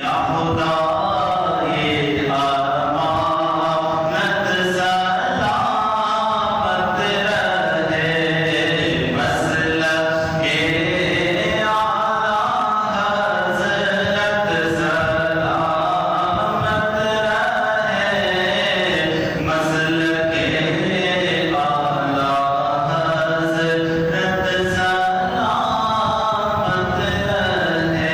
یا خدا یہ امانت سلامت رہے، مسلک اعلیٰ حضرت سلامت رہے، مسلک اعلیٰ حضرت سلامت رہے۔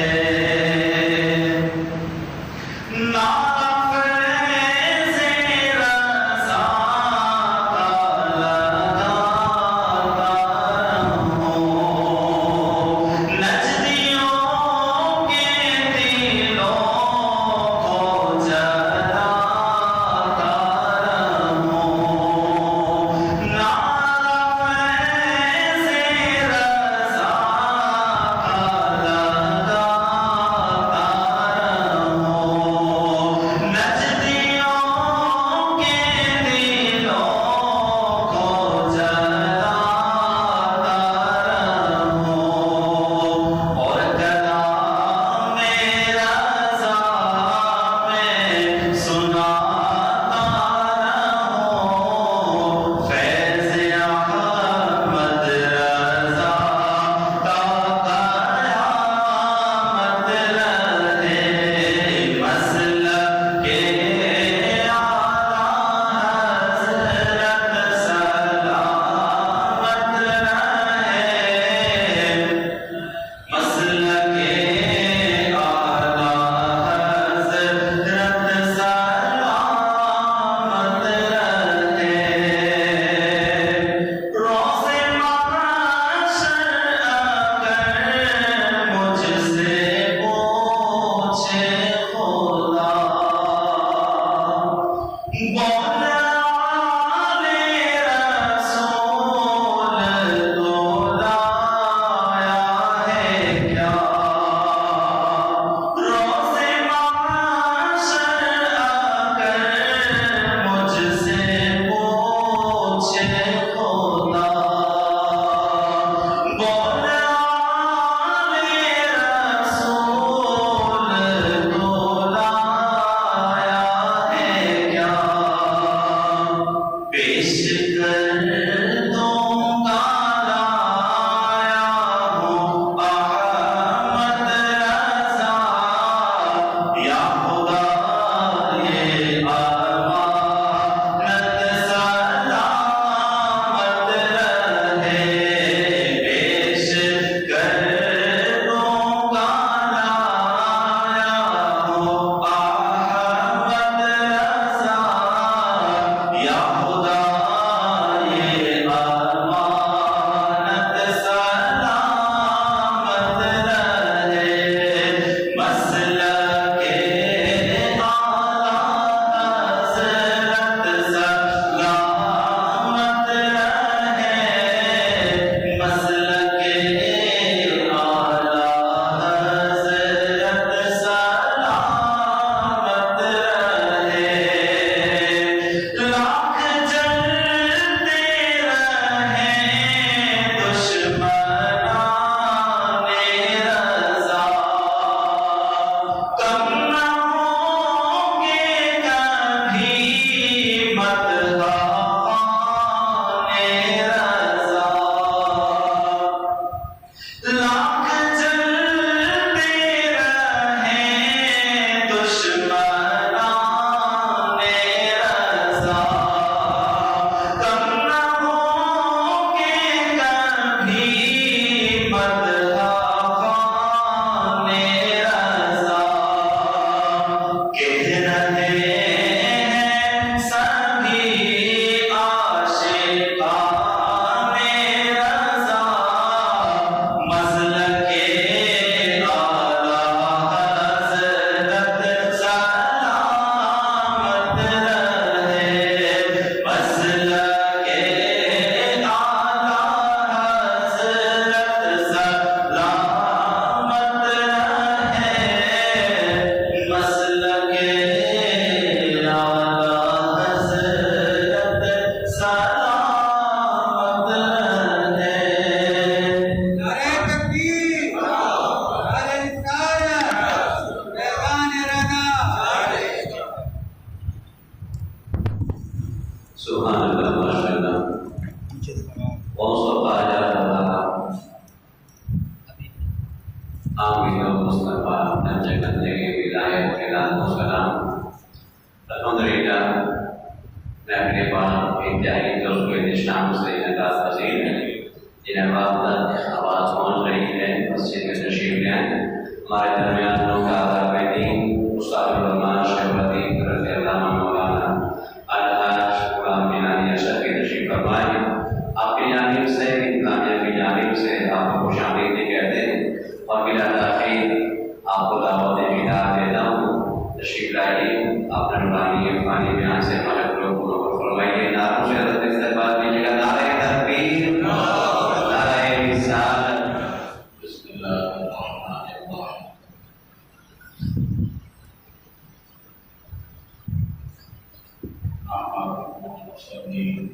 وسلم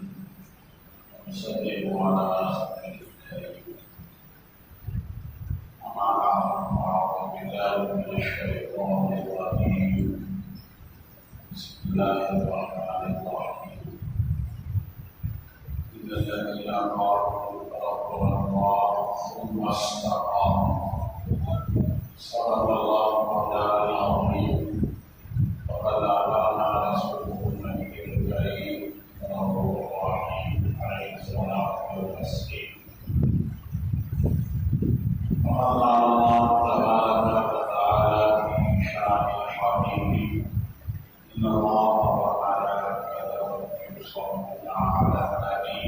على سيدنا الكريم. أما بعد أعوذ بالله من الشيطان الرجيم. بسم الله الرحمن الرحيم. إن الذين قالوا ربنا الله ثم استقاموا صدق الله مولانا العظيم وبلغنا رسوله النبي الكريم الرؤوف الرحيم عليه الصلاة والتسليم. وقال الله تبارك وتعالى في شأن الحبيب إن الله وملائكته يصلون على النبي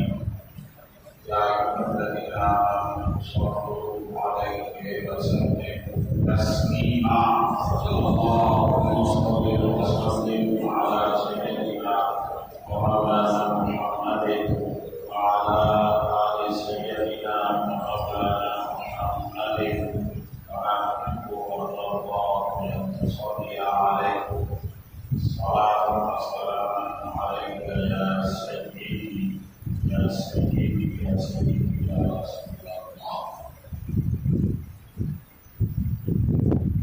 يا أيها الذين آمنوا صلوا عليه وسلموا تسليما. صلى الله عليه وسلم على سيدنا ومولانا محمد وعلى آل سيدنا ومولانا محمد وأحبه وارضاه أن تصلي عليه صلاة وسلاما عليك يا سيدي يا سيدي يا سيدي يا رسول الله.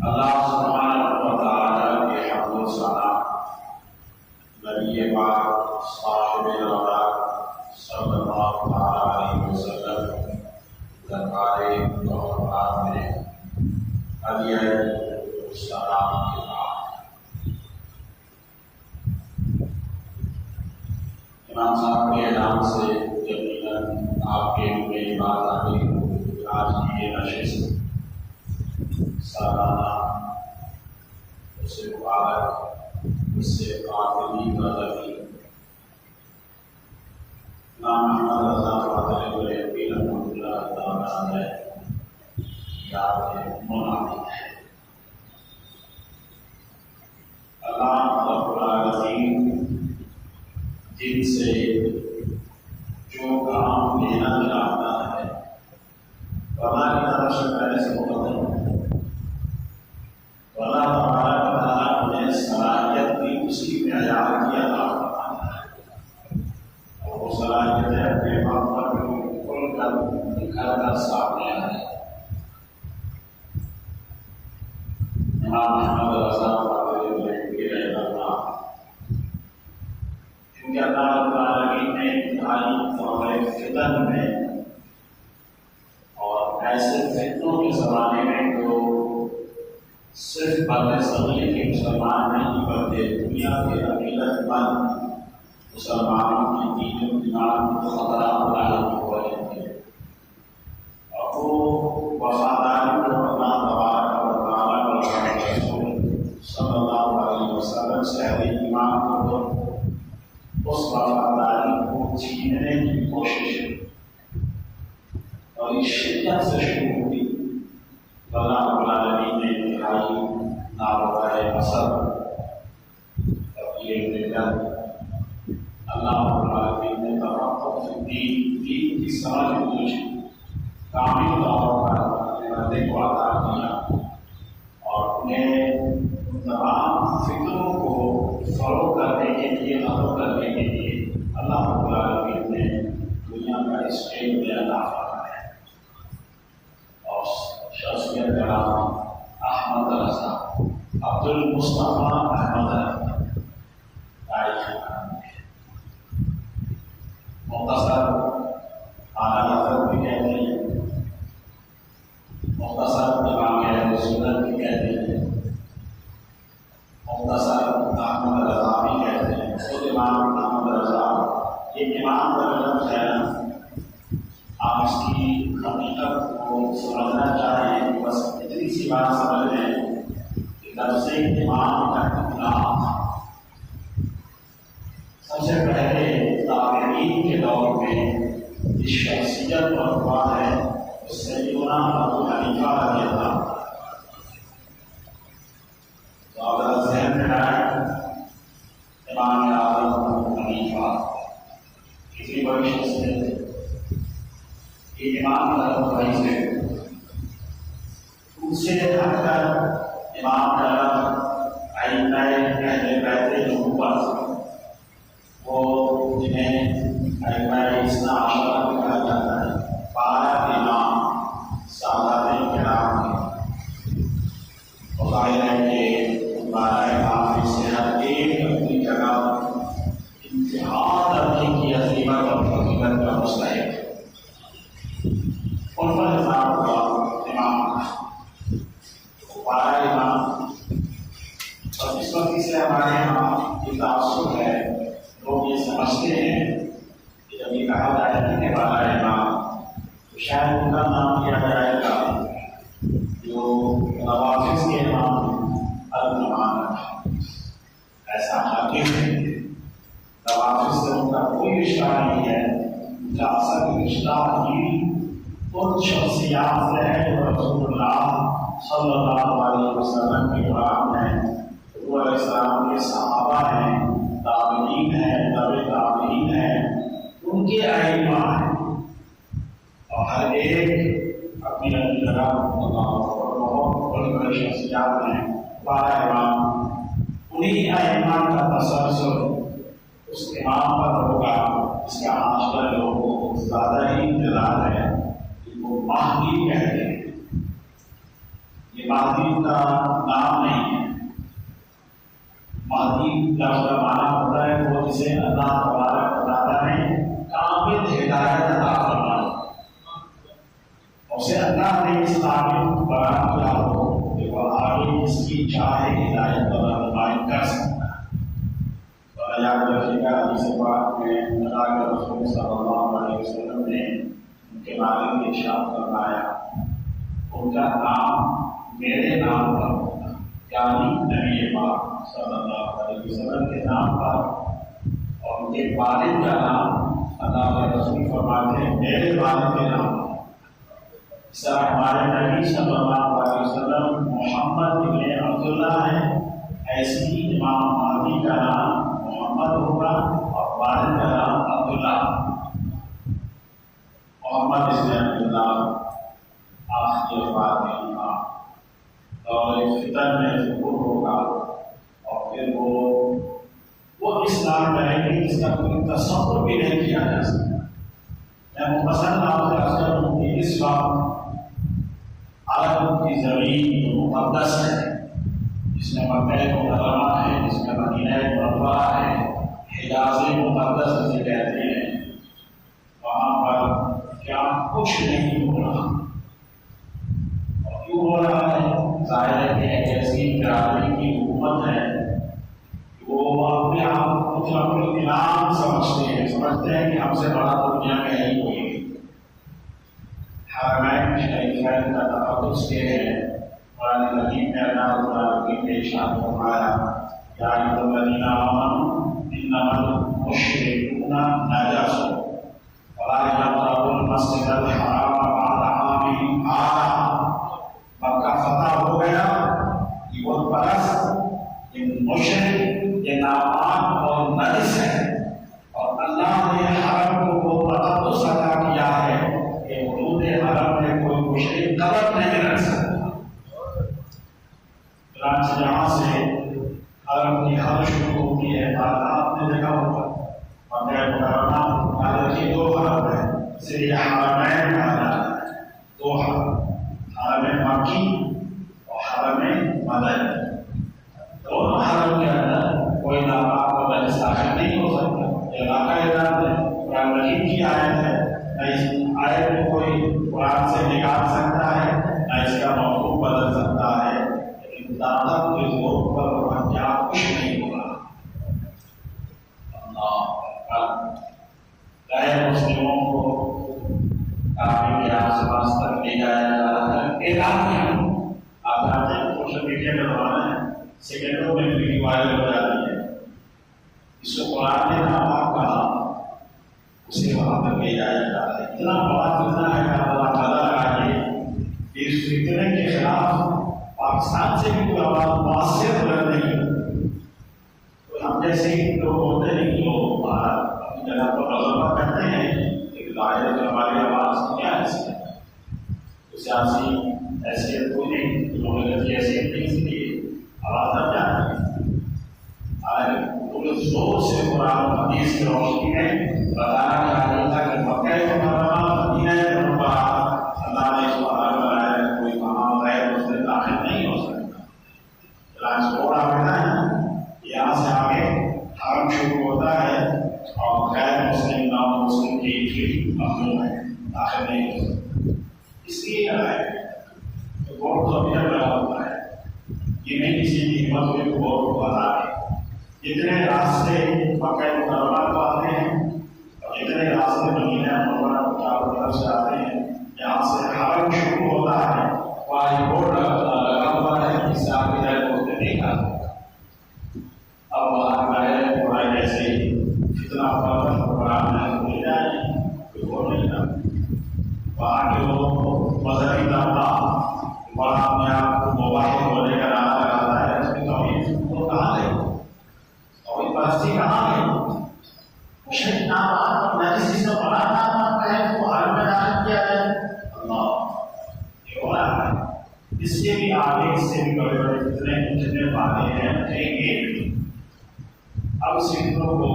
اللہ سبحانہ و تعالی کے حمد و ثنا نبی پاک صاحب الرحمت صلی اللہ علیہ وسلم دربار محترم میں ہدیہ سلام کے بعد امام صاحب کے اعلان سے یقیناً آپ کے میری بات آ گئی. آج کی یہ نشست سالانہ اس سے مبارک اس سے قابلی بدلی امام محمد رضا فاضل بریلوی رحمۃ اللہ تعالیٰ علیہ یاد منعقد ہے. اللہ رب العالمین جن سے جو کام لینا چاہتا ہے اللہ کی طرف سے پہلے سے مقدم ہے. اللہ تبارک و تعالیٰ نے صلاحیت بھی اسی معیار کی عطا فرمایا ہے اور وہ صلاحیتیں اپنے وقت پر کھل کر نکھر کر سامنے آئے. امام محمد رضا فاضل بریلوی رحمہ اللہ کیونکہ اللہ رب العالمین نے انتہائی دور فتن میں اور ایسے فتنوں کے زمانے میں تو صرف بات سمجھے کہ مسلمان نہیں بلکہ دنیا کے عقیدت مند مسلمانوں کی دین و ایمان کو خطرہ عالم ہو رہے تھے اور وہ وفاداری کو اللہ تبارک و تعالیٰ اور رسول صلی اللہ علیہ وسلم سے اہل ایمان کو اس وفاداری کو چھیننے کی کوشش اور اس شدت سے شروع ہوئی. اللہ رب العالمین نے انتہائی نابغہ اثر تبلیغ دے کر اللہ رب العالمین نے تفقہ فی الدین دین کی سمجھ بوجھ کامل طور پر بندے کو عطا کیا اور انہیں تمام فکروں کو فروغ کرنے کے لیے ختم کرنے کے لیے اللہ رب العالمین نے دنیا کا اسٹیج میں عطا فرمایا اور شخصیت کرام احمد رضا عبد المصطفیٰ احمد رضا تاریخ مختصر اعلیٰ حضرت بھی کہتے ہیں مختصر امام اہل سنت بھی کہتے ہیں مختصر احمد رضا بھی کہتے ہیں. خود امام احمد رضا ایک امام کا لفظ ہے نا آپ اس کی حقیقت کو سمجھنا چاہیں بس اتنی سی بات سمجھ لیں کہ لفظ امام کا نام سب سے پہلے تابعین کے دور میں اس شخصیت پر ہوا ہے اس سے ابو حنیفہ رضی اللہ تو اگر ذہن میں آئے امام اعظم ابو حنیفہ کسی بڑی شخصیت ہے. امام بھائی سے ان سے ہٹ کر امام کا اہل بیت نبوت وہ جنہیں بارہ آپ سے ہر ایک اپنی جگہ انتہا درجے کی عظیمت اور فضیلت کا مستحق ہے۔ ان پر نظام ہوا امام بارہ امام، اور اس وقت سے ہمارے یہاں یہ تعصب ہے، لوگ یہ سمجھتے ہیں کہ جب یہ کہا جائے کہ بارہ امام تو شاید ان کا نام لیا جائے گا جو نوافذ کے امام النمان ہے۔ ایسا حقیقت ہے، نوافذ سے ان کا کوئی رشتہ نہیں ہے، ان کا اصل رشتہ ہی ان شخصیات سے ہے جو رسول اللہ صلی اللہ علیہ وسلم کے غلام ہیں، حضور علیہ السلام کے صحابہ ہیں، تابعین ہیں، تابع تابعین ہیں، ان کے ائمہ ہیں، اور ہر ایک اپنی اپنی جگہ بہت بڑی بڑی شخصیات ہیں۔ بارہ امام، انہیں ائمہ کا تسلسل اس امام پر ہوگا جس کا آج کل لوگوں کو زیادہ ہی انتظار ہے، جن کو مہدی کہتے ہیں۔ یہ مہدی کا نام نہیں ہے، مہدی لفظ کا معنی ہوتا ہے وہ جسے اللہ تبارک و تعالیٰ نے کامل ہدایت عطا فرمائی، اسے اللہ نے اس قابل بنا دیا ہو کہ وہ آگے جس کی چاہے ہدایت اور رہنمائی کر سکتا ہے۔ اور یاد رکھیے گا حدیث پاک میں اللہ کے رسول صلی اللہ علیہ وسلم نے ان کے بارے میں ارشاد فرمایا، ان کا نام میرے نام پر ہوگا، یعنی نبی پاک صلی اللہ علیہ وسلم کے نام پر، اور ان کے والد کا نام اللہ کے رسول فرماتے ہیں میرے والد کے نام پر۔ اس طرح ہمارے نبی صلی اللہ علیہ وسلم محمد بن عبداللہ ہیں، ایسی ہی امام مہدی کا نام محمد ہوگا اور والد کا نام عبداللہ۔ محمد بن عبداللہ آخری وفات میں ہوگا اور فتن میں ظہور ہوگا، اور پھر وہ اس نام کریں گے جس کا کوئی تصور بھی نہیں کیا جا سکتا۔ میں مفصل نام سے عرض کروں کہ اس وقت عرب کی زمین جو مقدس ہے، جس میں مکہ مکرمہ ہے، جس میں مدینہ منورہ ہے، حجاز مقدس جسے کہتے ہیں، وہاں پر کیا کچھ نہیں ہو رہا، اور کیوں ہو رہا ہے؟ ظاہر ہے کہ ایک ایسی برادری کی حکومت ہے کہ وہ اپنے آپ کو مطلق انعام سمجھتے ہیں کہ ہم سے بڑا دنیا میں ہے ہی کوئی۔ حرمین شریفین کا تقدس یہ ہے، قرآن حکیم میں اللہ تعالیٰ نے ارشاد فرمایا، یا ایھا الذین آمنوا انما المشرکون نجس فلا یقربوا المسجد الحرام بعد عامهم ھذا۔ مکہ فتح ہو گیا، یہ بت پرست، یہ مشرک، یہ ناپاک اور نجس ہے، اور اللہ نے حرم کو وہ تقدس عطا کیا ہے کہ حدود حرم میں کوئی مشرک قدم نہیں رکھ سکتا۔ چنانچہ جہاں سے حرم کی حد شروع ہوتی ہے، آپ نے دیکھا ہوگا مکہ مکرمہ حالت کی دو حرم ہے، اسے یہ حرمین کہا جاتا ہے، دو حرم، حرم مکی اور حرم مدنی۔ دونوں حرم کے اندر کوئی ناپاک و نجس داخل نہیں ہو سکتا۔ یہ علاقہ اعلان ہے، قرآن مجید کی آیت ہے، نہ اس آیت کو کوئی قرآن سے نکال سکتا ہے، نہ اس کا موضوع بدل سکتا ہے، لیکن دادا کے زور پر وہاں کیا کچھ نہیں ہوگا۔ اللہ اکبر۔ غیر مسلموں کو کافی کے آس پاس تک لے جایا جا رہا ہے، اعلان آپ جانتے ہیں سوشل میڈیا کا زمانہ ہے، سیکنڈوں میں ویڈیو وائرل ہو جاتی ہے، اس کو قرآن نے ناپاک کہا، اسے وہاں تک لے جایا جا رہا ہے۔ اتنا بڑا فتنہ ہے کہ اللہ تعالیٰ آگے اس فتنے کے خلاف پاکستان سے بھی کوئی آواز مؤثر بلند نہیں ہوتی۔ تو ہم جیسے ہی لوگ ہوتے ہیں کہ وہ اپنی جگہ پر غلبہ کرتے ہیں، لیکن ظاہر ہے کہ ہماری آواز کیا حیثیت ہے؟ سیاسی حیثیت کوئی نہیں، مملکت کی حیثیت نہیں، اس لیے آواز اب جاتی ہے۔ پورے زور سے قرآن و حدیث کی روشنی میں بتانا چاہیے تھا کہ مکہ مکرمہ مدینہ منورہ اللہ نے اس کو حرام بنایا ہے، کوئی وہاں غیر مسلم داخل نہیں ہو سکتا۔ روڈ آگے ہے، یہاں سے آگے حرم شروع ہوتا ہے اور غیر مسلم نان مسلم کی انٹری ممنوع ہے، داخل نہیں ہو سکتا۔ اس لیے ہے تو بہت تو ابھی لگا ہوتا ہے، یہ نہیں کسی کی ہمت ہوئی تو بہت بتا ہے۔ جتنے راستے مکہ مکرمہ کو آتے ہیں اور جتنے راستے مدینہ منورہ کو چاروں طرف سے آتے ہیں، یہاں سے حرم شروع ہوتا ہے، وہاں یہ بورڈ لگا ہوا ہے، اس سے آگے جائے بولتے نہیں آ سکتا۔ اب وہاں گئے تھوڑا جیسے فتنہ قرآن میں مل جائے کوئی وہ نہیں تھا، وہاں کے لوگ مذہبی طبقہ بڑا اپنے آپ کو مباحث ہونے کا نعرہ لگاتا ہے، اس کی توحید وہ کہاں لے توحید پرستی کہاں لے؟ مشرک نام آپ نہ کسی سے بڑا نام آپ کہیں تو حال میں داخل کیا جائے، اللہ یہ ہو رہا ہے۔ اس سے بھی آگے اس سے بھی بڑے بڑے جتنے باتیں ہیں کہیں گے۔ اب سکھوں کو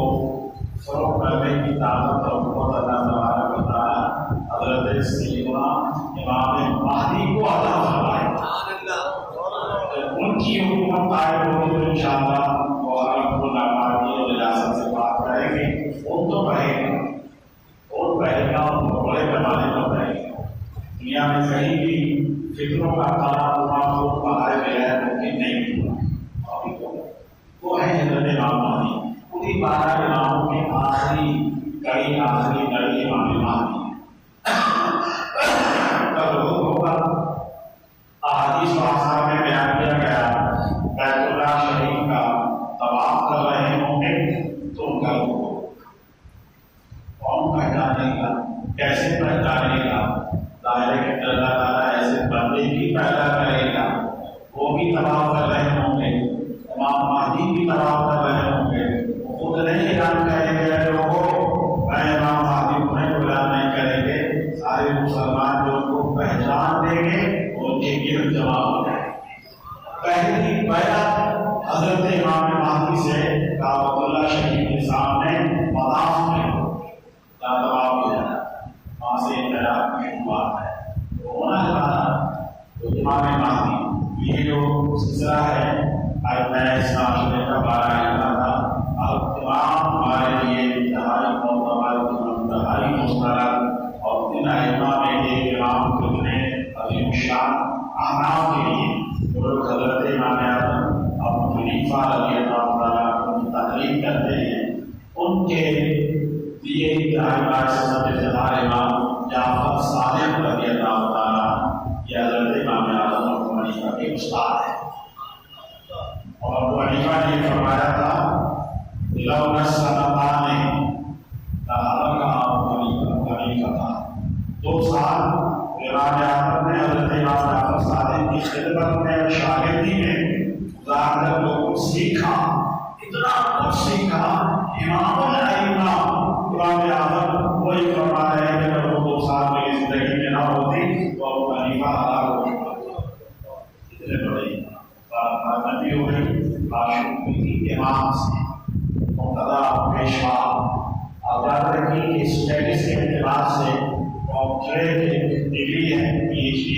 فروغ کرنے کی طاقت اور قوت اللہ تبارک و تعالی حضرت سیدنا امام مہدی کو عطا فرمائے۔ ان کی حکومت قائم ہوگی تو انشاءاللہ وہ عرب کو ناپاکی اور ریاست سے بات کریں گے۔ وہ تو کہے گا، وہ کہے گا، ان کو بڑے پیمانے پر کہے گا۔ دنیا میں کہیں بھی فکروں کا قرار کو باہر غیر ممکن نہیں ہوا۔ وہ ہے حضرت امام مہدی، پوری 12 اماموں کی آخری کڑی، آخری کڑی امام مہدی کب ہوگا؟ احادیث و آثار میں بیان کیا گیا، بیت اللہ شریف کا طواف کر رہے ہوں گے تو ان کا کون پہچانے گا، کیسے پہچانے گا؟ ظاہر ہے کہ اللہ تعالیٰ ایسے بندے بھی پیدا کرے گا، وہ بھی طواف کر رہے ہوں گے، امام مہدی بھی طواف کر رہے ہوں گے، وہ خود نہیں اعلان کریں گے لوگوں میں امام مہدی کو نہیں اعلان نہیں کریں گے، سارے مسلمان جو ان کو پہچان دیں گے ان کے گرد جمع ہو جائیں گے۔ پہلی بیعت حضرت امام مہدی سے کعبۃ اللہ شریف کے سامنے مطاف میں طواف کیا جاتا ہے، وہاں سے انقلاب کی شروعات ہے۔ ہونا چاہتا تو امام مہدی یہ جو سلسلہ ہے آج میں اس معاشرے کا بارہ رہا تھا، اب تمام ہمارے لیے انتہائی انتہائی مسترد اور ان ائمہ میں ایک امام خود نے عظیم الشان احناف کے لیے جو لوگ حضرت امام اعظم ابو حنیفہ رضی اللہ تعالیٰ کی تقلید کرتے ہیں، ان کے لیے انتہائی باعث امام جعفر صادق رضی اللہ تعالیٰ یہ حضرت امام اعظم ابو حنیفہ کے استاد ہیں۔ اور ابو حنیفہ نے فرمایا تھا لو نسلطان کا ابو حنیفہ تھا، 2 سال امام اعظم نے حضرت امام جعفر صادق کی خدمت میں اور شاگردی میں گزار کر لوگوں کو سیکھا، اتنا کچھ سیکھا۔ امام الائمہ امام اعظم وہی فرما رہے ہیں کہ اگر وہ 2 سال میری زندگی میں نہ ہوتی تو ابو حنیفہ ہلاک ہو چکا۔ اتنے بڑے نبی ہو گئی معشوق کی امام سے مقتدا پیشوا آپ یاد رکھیے کہ اسٹیٹس کے اعتبار سے ڈاکٹریٹ ڈگری ہے PhD،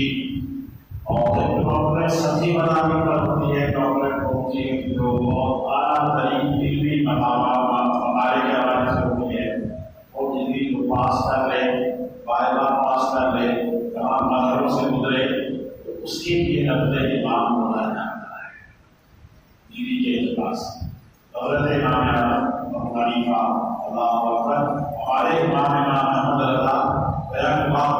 اور ڈاکٹریٹ سبھی بنانے پر ہوتی ہے، ڈاکٹریٹ ہوتی ہے جو بہت اعلیٰ ترین علمی مقامات ہمارے کے حوالے سے ہوتی ہے، وہ جلدی کو پاس کر لے، وائبہ پاس کر لے، تمام مظہروں سے گزرے تو اس کے لیے لفظ امام ہونا جاتا ہے دینی کے اعتبار سے۔ حضرت امام اعظم ابو حنیفہ اللہ اکبر، ہمارے امام احمد رضا بیان امام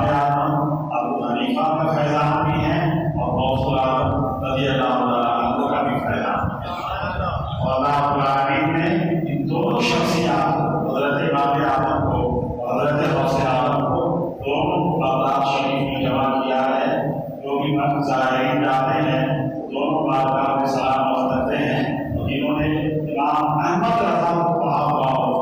اعظم ابو حنیفہ کا فیضان بھی ہے اور غوث العظم رضی اللہ عنہ کا بھی فیضان ہے۔ اور اللہ العالمین نے ان دونوں شخصیات حضرت امام اعظم کو اور حضرت غوث اعظم کو دونوں بغداد شریف میں جمع کیا ہے۔ جو بھی زائرین جاتے ہیں دونوں بارگاہ میں سلام کرتے ہیں، جنہوں نے امام احمد رضا کو پڑھا ہوا ہو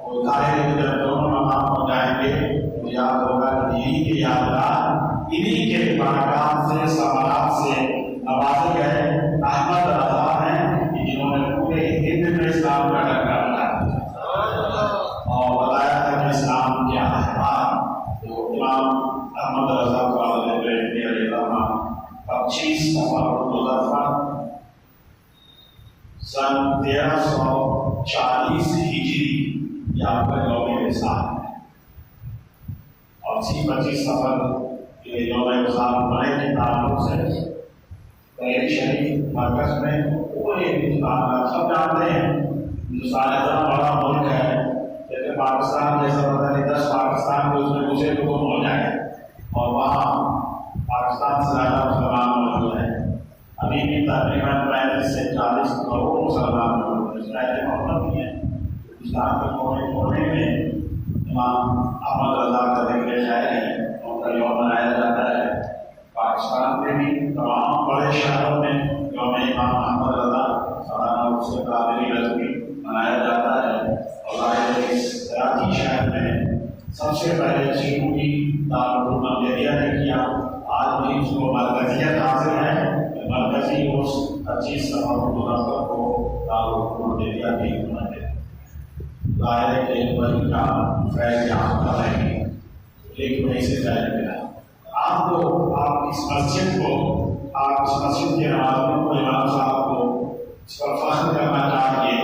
وہ ظاہر ہے کہ جب دونوں مقام پر جائیں گے تو یاد ہوگا کہ یہی کے یادگار انہی کے بارگاہ سے ثمرات سے نوازے گئے احمد رضا ہیں جنہوں نے پورے ہند میں اسلام کا ڈنکا بجایا اور بتایا تھا کہ اسلام کیا ہے۔ تو امام احمد رضا کو 25 نفر سن 1340 ہجری یہ آپ کا یوم وصال ہے، اور 25 صفر یہ یوم وصال ہونے کے تعلق سے بحری شریف مرکز میں پورے ہندوستان کا سب جانتے ہیں ہندوستان اتنا بڑا ملک ہے جیسے پاکستان جیسا پتہ نہیں 10 پاکستان کے اس میں دوسرے لوگوں ہو جائے، اور وہاں پاکستان سے زیادہ مسلمان موجود ہیں۔ ابھی بھی تقریباً 35 سے 40 کروڑ مسلمان موجود ہیں، اس کا محمد بھی ہے۔ ہندوستان کے کونے کونے میں امام احمد رضا کا ذکر جائے ہے، ان کا یوم منایا جاتا ہے۔ پاکستان میں بھی تمام بڑے شہروں میں یوم امام احمد رضا سالانہ عرصے قادری رضوی منایا جاتا ہے، اور کراچی شہر میں سب سے پہلے سیکھوں دارالعلوم امجدیہ نے کیا، آج بھی اس کو مرکزیت حاصل ہے، مرکزی اس 25 صفر مظفر کو دارالعلوم امجدیہ کی حکومت ہے۔ ظاہر ہے کہ وہی کا فیض یہاں پر رہے گی، ایک وہی سے ظاہر ملا۔ آپ اس مسجد کے نمازوں کو امام صاحب کو اس پر فخر کرنا چاہیے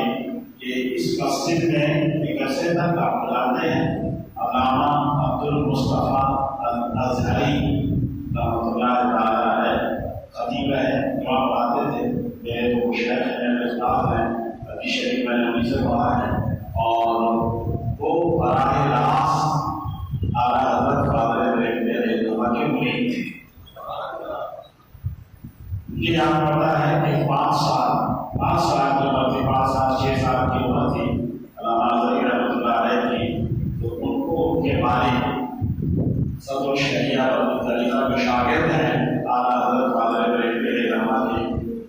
کہ اس مسجد میں ایک عرصے تک آپ جانتے ہیں علامہ عبدالمصطفیٰ الازہری رحمۃ اللہ تعالیٰ علیہ خطیب ہے، امام آتے تھے، میرے وہ شیخ ہیں، میرے استاد ہیں، حدیث شریف میں نے انہیں سے پڑھا ہے، اور وہ براہ راست اعلیٰ حضرت فاضل میرے دعا کے مرید تھے۔ یہ یاد پڑتا ہے کہ 5 سال کی عمر تھی، 5 سال 6 سال کی عمر تھی علامہ اظہری رحمۃ اللہ علیہ کی، تو ان کو ان کے والد صدر الشریعہ اور طریقہ کے شاگرد ہیں اعلیٰ حضرت فاضل میرے رحمٰ جی،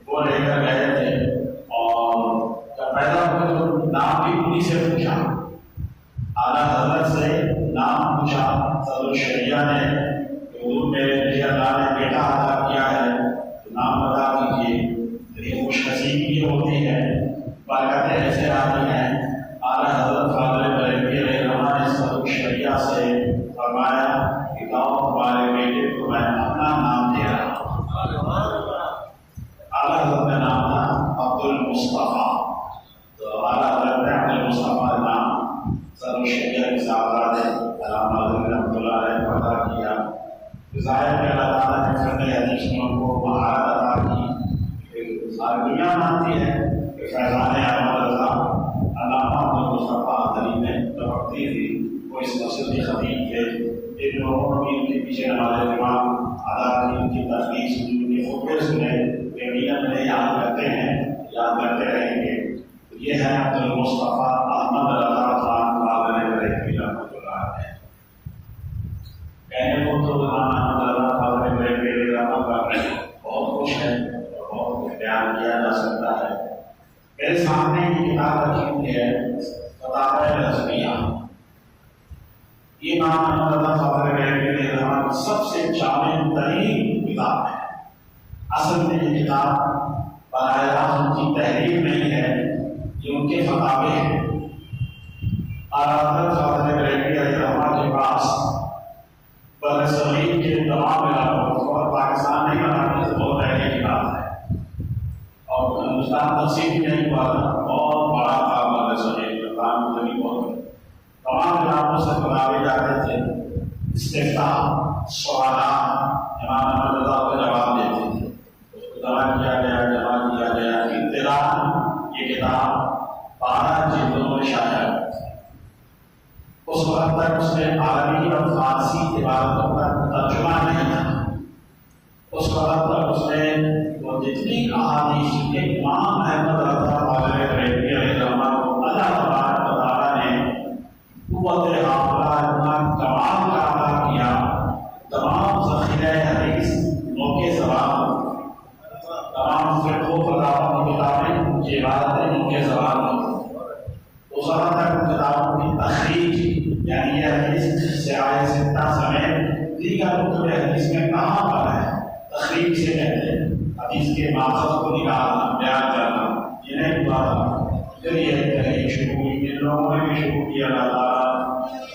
وہ لے کر گئے تھے، اور جب پیدا ہوئے تو نام بھی انہیں سے پوچھا، اعلیٰ حضرت سے نام پوچھا صدر الشریعہ نے کہ حضور میرے لیے اللہ نے بیٹا عطا کیا ہے، نام بتا دیجیے۔ یہ خوش نصیبی یہ ہوتی ہے، برکتیں ایسے آتی ہیں۔ اعلیٰ حضرت فاضل بریلوی رحمٰ نے صدر الشریعہ سے فرمایا کہ لاؤ تمہارے بیٹے کو میں اپنا نام دے رہا ہوں۔ اعلیٰ حضرت کا نام تھا عبدالمصطفیٰ، تو اعلیٰ حضرت نے عبدالمصطفیٰ نام صدر الشریعہ کی صاحبزاد علامہ اظہری رحمۃ اللہ علیہ کو عطا کیا۔ ظاہر میں اللہ تعالیٰ نے فن حدیث میں ان کو مہارت عطا کی، ساری دنیا مانتی ہے کہ فیضان احمد رضا علامہ عبدالمصطفیٰ اظہری میں ترقی تھی، وہ اس مسجد کے خطیب تھے۔ ان لوگوں نے ان کے پیچھے نماز جمعہ ادا کی، ان کی تقریر سنی، ان کے خطبے سنے، یقیناً انہیں یاد کرتے ہیں، یاد کرتے رہیں گے۔ یہ ہے عبدالمصطفیٰ احمد رضا خان فاضل بریلوی رحمۃ اللہ علیہ۔ کہنے کو تو احمد رضا فاضل بریلوی رحمۃ اللہ علیہ بہت کچھ ہے، بہت بیان کیا جا سکتا ہے۔ میرے سامنے یہ کتاب رکھی ہوئی ہے فتاوی رضویہ، یہ امام احمد رضا فاضل بریلوی رحمۃ کی سب سے جامع ترین کتاب ہے۔ اصل میں یہ کتاب براہ راست ان کی تحریر نہیں ہے، یہ ان کے فتاوی ہیں۔ اعلیٰ حضرت فاضل بریلوی رحمۃ کے پاس برصغیر کے تمام علاقوں اور پاکستان نہیں بنانے سے بہت پہلے کی بات ہے، اور ہندوستان تقسیم بھی نہیں ہوا تھا، بہت بڑا تھا برصغیر، ہندوستان میں بہت تمام علاقوں سے فتاوی جاتے تھے، استفتاء سوالات امام احمد رضا کو جواب دیتے تھے، اس کو جمع کیا گیا، ابتداءً یہ کتاب 12 جلدوں میں شائع ہوئی۔ اس وقت تک اس میں عربی اور فارسی عبارتوں کا ترجمہ نہیں تھا، اس وقت تک اس میں وہ جتنی احادیث کے امام احمد رضا فاضل بریلوی رحمۃ کو اللہ تبارک و تعالیٰ نے قوت حافظہ اتنا کمال کا عطا کیا، تمام ذخیرہ حدیث موقع زبان، تمام فقہ و فتاوی کی کتابیں ان کی عبارتیں ان کے زبان میں، اس وقت تک ان کتابوں کی تخریج یعنی یہ حدیث سیاہ ستہ سمیت دیگر کتب حدیث میں کہاں پر ہے، تخریج سے کہتے ہیں حدیث کے ماخذ کو نکالنا، بیان کرنا، یہ نہیں ہوا تھا۔ پھر یہ تحریک شروع ہوئی، ان لوگوں نے بھی شروع کیا، اللہ تعالیٰ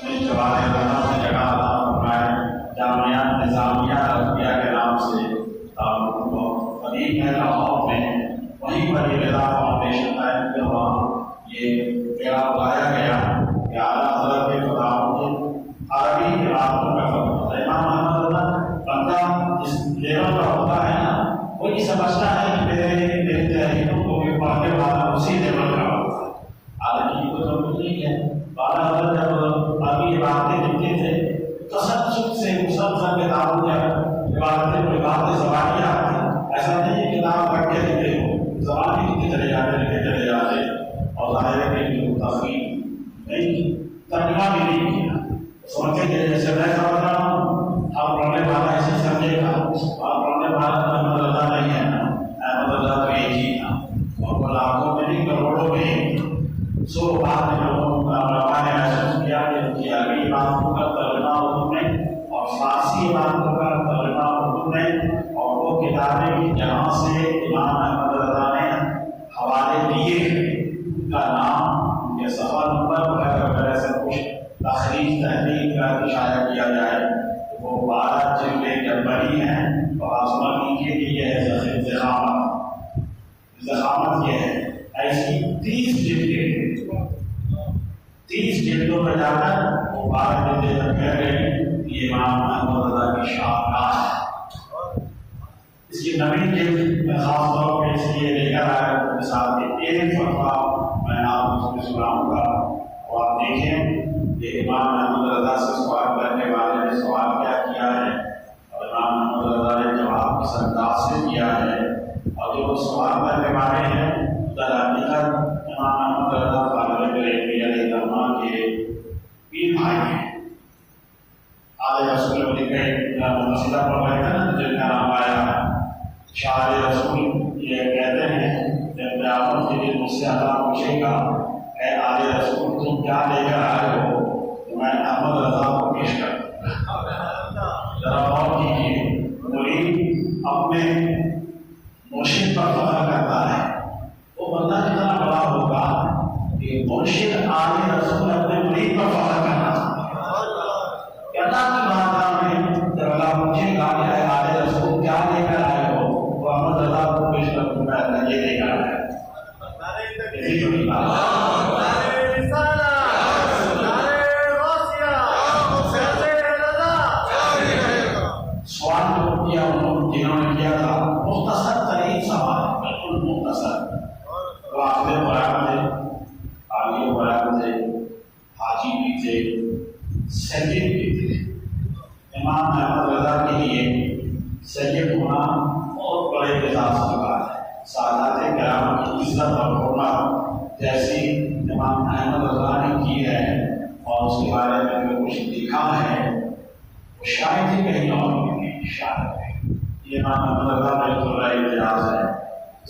نے جوار اللہ سے جگہ عطا فرمائے، جامعہ نظامیہ عربیہ کے نام سے قدیم ہے لاہور میں، وہیں پر یہ رضا فاؤنڈیشن قائم کیا ہوا، یہ پیڑا بلایا گیا کہ اعلیٰ حضرت کے خداوند عربی راتوں کا فرق ہے۔ امام احمد رضا بندہ جس لیول کا ہوتا ہے نا، وہ یہ سمجھتا ہے کہ میرے تحریروں کو بھی پڑھنے والا اسی لیول کا ہوتا ہے، حالانکہ یہ تو کچھ نہیں ہے۔ اعلیٰ حضرت جب عربی عبادتیں لکھتے تھے تسلسل سے مسلسل کتابوں میں عبادتیں زبانیاں آتی، ایسا نہیں ہے کتاب رکھ کے لکھتے ہو، زبانی لکھتے چلے جاتے اور ظاہر ہے کہ تفریح نہیں، ترجمہ بھی نہیں کیا، سمجھے کہ جیسے میں سمجھ رہا ہوں آپ پڑھنے والا ایسے سمجھے گا، آپ پڑھنے والا احمد رضا نہیں ہے نا، احمد رضا تو ایک ہی تھا اور وہ لاکھوں میں نہیں کروڑوں میں ایک تھا۔ سو بعد میں علماء نے محسوس کیا کہ عربی باتوں کا ترجمہ اردو میں اور فارسی باتوں کا ترجمہ اردو میں، اور وہ کتابیں بھی جہاں سے امام احمد رضا نے حوالے دیے ان کا نام یا صفحہ نمبر وغیرہ سب کچھ تخریج تحریر کا اشارہ کیا جائے، وہ 12 جلدیں جب بنی ہیں تو آسمان کے لیے ہے زخامت یہ ہے، ایسی 30 جلدوں میں جا کر وہ 12 جلدیں تک کہہ گئی یہ امام احمد رضا کی شاہکار ہے۔ اس کی نویں جلد میں خاص طور پہ اس لیے لے کر آیا مثال کے ایک فتویٰ میں آپ کو سناؤں گا، اور آپ دیکھیں کہ امام احمد رضا سے سوال کرنے والے نے سوال کیا کیا ہے اور امام احمد رضا نے جواب کس انداز سے دیا ہے، اور جو سوال کرنے والے ہیں حقیقت امام احمد رضا علیہ الرحمٰن کے پیر بھائی ہیں۔ آل رسول لکھے مسئلہ پڑھ رہے تھے نا جن کا نام آیا شاہ رسول، یہ کہتے ہیں جب قیامت کے دن مجھ سے اللہ پوچھے گا اے آل رسول تم کیا لے کر آئے ہو، تو میں احمد رضا کو پیش کروں۔ ذرا غور کیجیے، مرید اپنے مرشد پر فخر کرتا ہے، وہ بندہ کتنا بڑا ہوگا کہ مرشد آل رسول اپنے مرید پر فخر کرنا کہ اللہ کی بارگاہ میں جب اللہ پوچھے گا کہ اے آل رسول کیا لے کر آئے ہو، تو احمد رضا کو پیش کروں میں اللہ یہ لے کر آیا۔ سوال جو کیا جنہوں نے کیا تھا مختصر ترین سوال، بالکل مختصر، وہ آخر قرآن تھے، عالی قرآن تھے، حاجی بھی تھے، سید بھی تھے۔ امام احمد رضا کے لیے سید ہونا بہت بڑے اعزاز کی بات ہے۔ سادات کرام کی عزت اور حرمت جیسی امام احمد رضا نے کی ہے اور اس کے بارے میں جو کچھ لکھا ہے وہ شاید ہی کہیں اور نہیں، شاید یہ امام احمد رضا کا ایک بڑا اعزاز ہے۔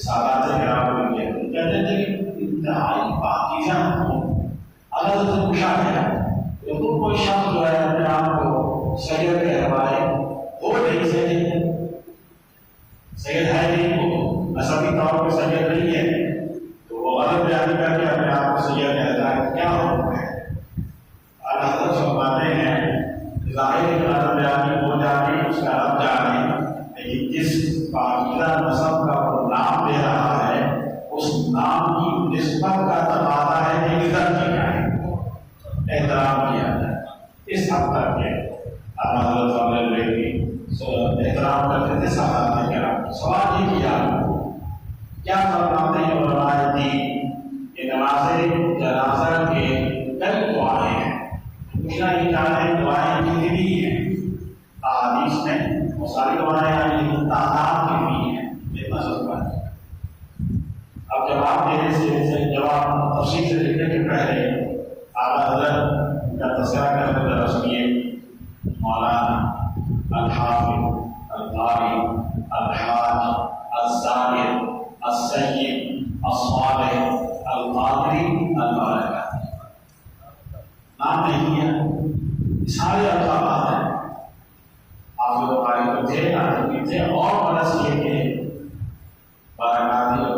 سادات کرام کے لیے کہتے تھے کہ انتہائی پاکیزہ اللہ سے پوچھا گیا کہ کوئی شخص جو ہے اپنے آپ کو سید کہوائے وہ نہیں سید ہے نہیں، وہ اصلی طور پہ سید نہیں ہے، تو وہ غلط بیانی کر کے اپنے آپ کو سید کہتا ہے، کیا حکم ہے؟ حضرت فرماتے ہیں ظاہر غلط بیانی ہو جاتی اس کا رب جانے، لیکن جس پاکیزہ نسب کا وہ نام دے رہا ہے اس نام کی نسبت کا تقاضا ہے کہ عزت کی جائے، احترام کیا جائے۔ اس حد تک کہ حضرت صلی اللہ علیہ وسلم احترام کرتے تھے صحابہ کرام۔ سوال یہ کیا کیا فرماتے ہیں علماء دین کہ نماز جنازہ کے کئی دعائیں ہیں، پوچھنا یہ چاہتے ہیں دعائیں کتنی ہیں؟ احادیث میں وہ ساری دعائیں ہیں، تعداد کتنی ہیں، اتنا سب ہے۔ اب جواب دینے سے جواب تفصیل سے لکھنے کے پہلے اعلیٰ حضرت کا تذکرہ کرنے کا رسمیے مولانا الحافظ القاری الحاج الزاہد السید الصالح القادری البرکاتی، نام نہیں ہے، سارے القابات ہیں۔ حافظ القاری تو تھے، عالم تھے، اور برس یہ کہ برکاتی اور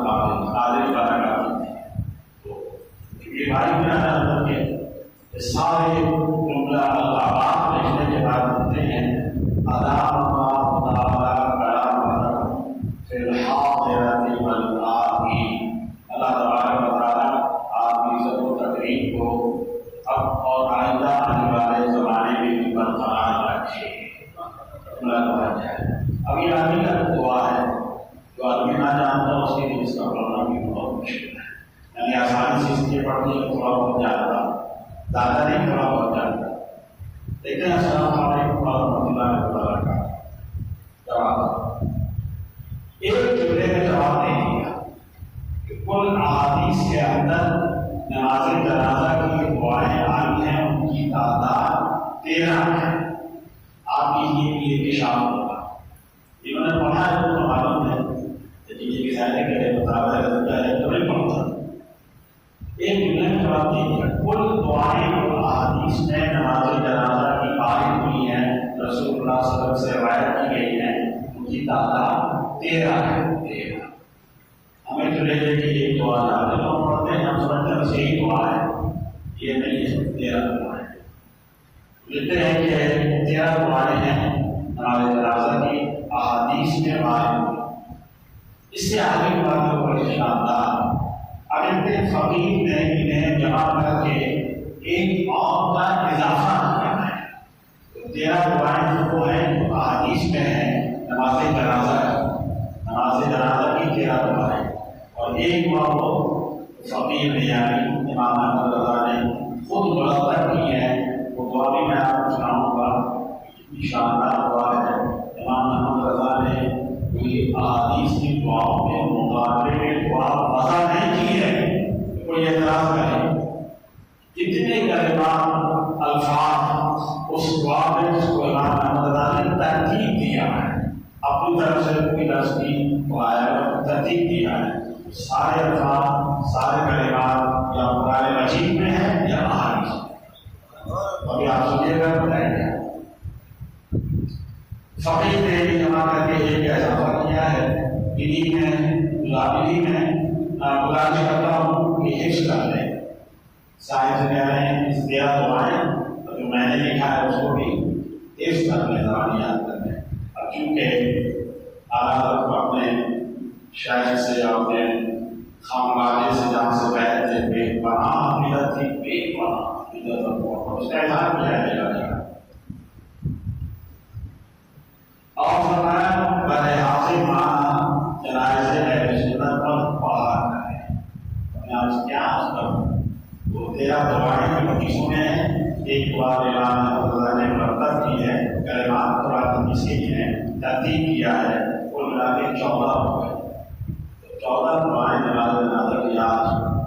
قادری برکاتی تھے۔ تو یہ بھائی میرا نظر کے سارے جملہ القابات لکھنے کے بعد ہوتے ہیں علام اللہ تعالیٰ کرام فی الحاضرۃ والآخرۃ ہوتی ہے جس کا پڑھنا بھی بہت مشکل ہے. یعنی آسانی سے اس لیے پڑھنی ہے تھوڑا بہت جانتا, زیادہ نہیں تھوڑا بہت جانتا. لیکن السلام علیکم ورحمۃ اللہ وبرکاتہ. جواب ایک جملے میں جواب نہیں دیا کہ کل احادیث کے اندر نماز جنازہ کی دعائیں آئی ہیں, ان کی تعداد 13 ہے. آپ یہ بھی شامل ہوگا. انہوں نے پڑھا ہے تو معلوم ہے, لیکن یہ ظاہر کے مطابق تو نہیں پڑھتا. ایک جملے میں جواب دیں گے کل دعائیں اور احادیث میں نماز جنازہ کی آئی ہوئی ہیں, رسول اللہ صلی اللہ علیہ وسلم سے روایت کی گئی ہیں, ان کی تعداد 13 ہے. 13 ہمیں تو لے کہ ایک دعا زیادہ لوگ پڑھتے ہیں, ہم سمجھتے ہیں بس یہی دعا ہے. یہ نہیں ہے, 13 دعائیں لکھتے ہیں کہ 13 دعائیں ہیں نماز جنازہ کی احادیث میں آئی ہوئی. اس سے آگے کی بات ہے بڑی شاندار. اگر فقیر نے انہیں جمع کر کے ایک اور کا اضافہ کیا ہے تو 13 دعائیں جو ہیں جو احادیث میں ہیں نماز جنازہ ہے. نماز جنازہ کی 13 دعائیں اور ایک دعا وہ فقیر نے یعنی امام احمد رضا نے خود مرتب کی ہے. وہ دعا بھی میں آپ کو سناؤں گا. شاندار دعا ہے. امام احمد رضا نے کوئی احادیث کی دعاؤں میں مقابلے میں دعا وضع نہیں کی ہے. کوئی اعتراض کرے کتنے کلمات الفاظ اس دعا میں جس کو امام احمد رضا نے ترتیب دیا ہے, اپنی طرف سے کوئی لفظ کی ترتیب دیا ہے. سارے الفاظ سارے کلمات یا قرآن مجید میں ہیں یا احادیث میں. ابھی آپ سنیے گا بتائیں گے. فقیر نے بھی جمع کر کے ایک اضافہ کیا ہے. انہیں میں لابری میں گزارش کرتا ہوں کہ حفظ کر لیں. صاحب سے کہہ رہے ہیں اس 13 دعائیں جو میں نے لکھا ہے اس کو بھی حفظ کر لیں, زبان یاد کر لیں. اب چونکہ اعلیٰ کو اپنے شاعر سے اپنے خانوانے سے جہاں سے بیٹھ تھے بے پناہ ملت تھی, بے پناہ ملت اس کا اظہار کیا ہے. اور فرمایا بڑے حاصل مانا جنازے اہل سنت پر پڑھا کریں. کیا اس پر وہ 13 دعائیں جو حدیثوں میں ہیں. ایک دعا امام احمد نے مرتب کی ہے, کلمات قرآن حدیث کے ہیں, ترتیب کیا ہے, کل ملا کے 14 ہو گئے. 14 دعائیں نماز جنازہ کی آج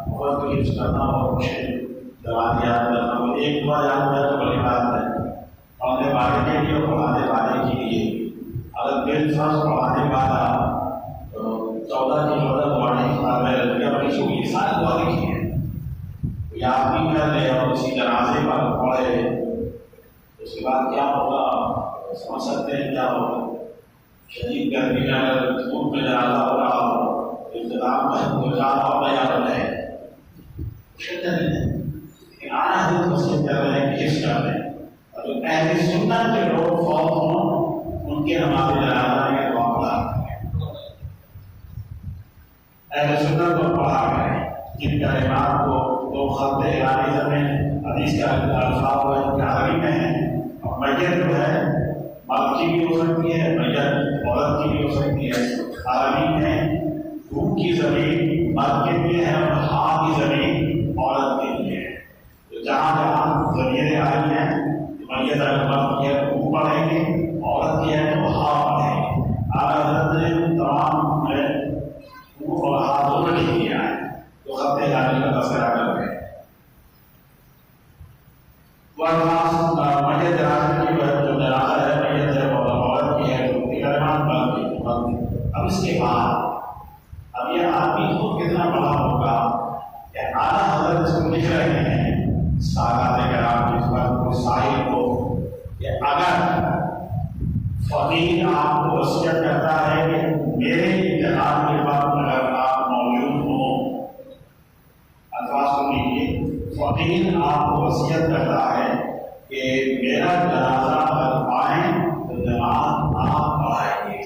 بہت کو حفظ کرنا بہت مشکل. زبان یاد کرنا وہ ایک دعا یاد ہے تو بڑی بات ہے. پڑھنے والے کے لیے اور پڑھانے والے کے لیے اگر دل فرض پڑھانے والا تو 14 کی 14 دعائیں بڑی چھوٹی ساری دعا لکھی ہے. یاد بھی کر لے اور اسی جنازے پر پڑھے, اس کے بعد کیا ہوگا سمجھ سکتے ہیں کیا ہوگا. شدید گرمی میں اگر دھوپ میں جنازہ ہو رہا ہو انتظام میں زیادہ اور نیا ہو جائے شدت نہیں ہے. لیکن آنا حضرت مسلم کر رہے ہیں کہ حفظ کر رہے ہیں. اور جو اہل سنت کے لوگ فوت ہوں ان کے نماز جنازہ میں دعا پڑھا کریں. اہل سنت کو پڑھا کریں جن کلمات کو دو خط اعلان زمین حدیث کے الفاظ جو کہ عربی میں ہیں. اور میت جو ہے مرد کی بھی ہو سکتی ہے, میت عورت کی بھی ہو سکتی ہے. عربی میں روح کی زمین مرد کے لیے ہے اور ہاں کی زمین عورت کے لیے ہے. تو جہاں جہاں زمینیں آئی ہیں میت اگر مرد کی ہے روح پڑھیں گے, عورت کی ہے تو ہاں پڑھیں گے. اعلیٰ حضرت نے تمام روح اور ہاں دونوں لکھ دیا ہے تو خط اعلان کا تذکرہ کر رہے ہیں. میت جنازہ کی جو جنازہ ہے میت ہے عورت کی ہے تو کلمات بند. اب اس کے بعد اب یہ آدمی خود کتنا بڑا ہوگا کہ اعلیٰ حضرت اس کو لکھ رہے ہیں سادات کرام اس پر کوئی سائل کو کہ اگر فقیر آپ کو وصیت کرتا ہے کہ میرے انتقال کے بعد اگر آپ موجود ہوں, الفاظ کو لیجیے, فقیر آپ کو وصیت کرتا ہے کہ میرا جنازہ اگر پائیں تو جماعت آپ پڑھائیں گے.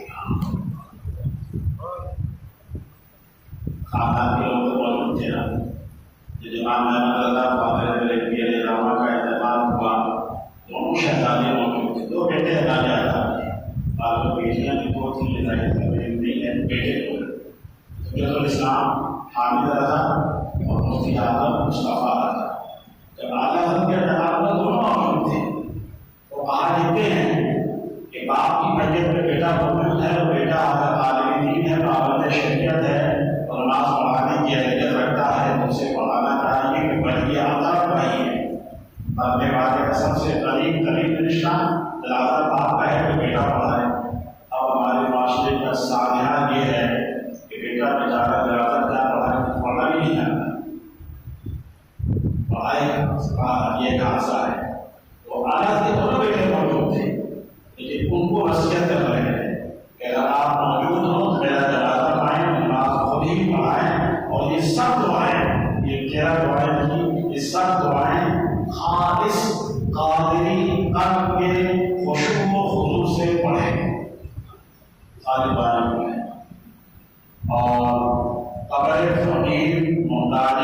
خاندان کے لوگ تو موجود تھے نا. امام احمد رضا فاطر علیہ السلام کا انتقال ہوا, دونوں شہزادے موجود تھے. 2 بیٹے راجا تھے, بعض بیٹیاں بھی 2 تھیں, نہیں ہے بیٹے 2. حجت الاسلام حامد رضا اور مفتی اعظم مصطفیٰ رضا. جب اعلیٰ حضرت کے انتقال میں دونوں موجود تھے تو کہا لکھتے ہیں کہ باپ کی میت میں بیٹا موجود ہے اور بیٹا اگر عالم دین ہے، پابند شریعت ہے اور نماز پڑھانے کی اہلیت رکھتا ہے تو اسے پڑھانا چاہیے کہ بلکہ آداب پڑھائیے. مرنے والے کا سب سے قریب نشان دلالت باپ کا ہے کہ بیٹا پڑھائے. اب ہمارے معاشرے کا سانحہ یہ ہے کہ بیٹا بیچارہ دلالت کیا پڑھائے، پڑھنا بھی نہیں جانتا، پڑھائی یہ ایک حادثہ ہے. تو اعلیٰ کے دونوں بیٹے موجود تھے لیکن ان کو وصیت کر رہے ہیں کہ اگر آپ موجود ہو تو میرا جنازہ پڑھائیں، نماز خود ہی پڑھائیں، اور یہ سب دعائیں، یہ 13 دعائیں نہیں، یہ سب دعائیں خالص قادری قلب کے خشوع و خضوع سے پڑھیں، ساری دعائیں پڑھیں. اور قبر فقیر محتاج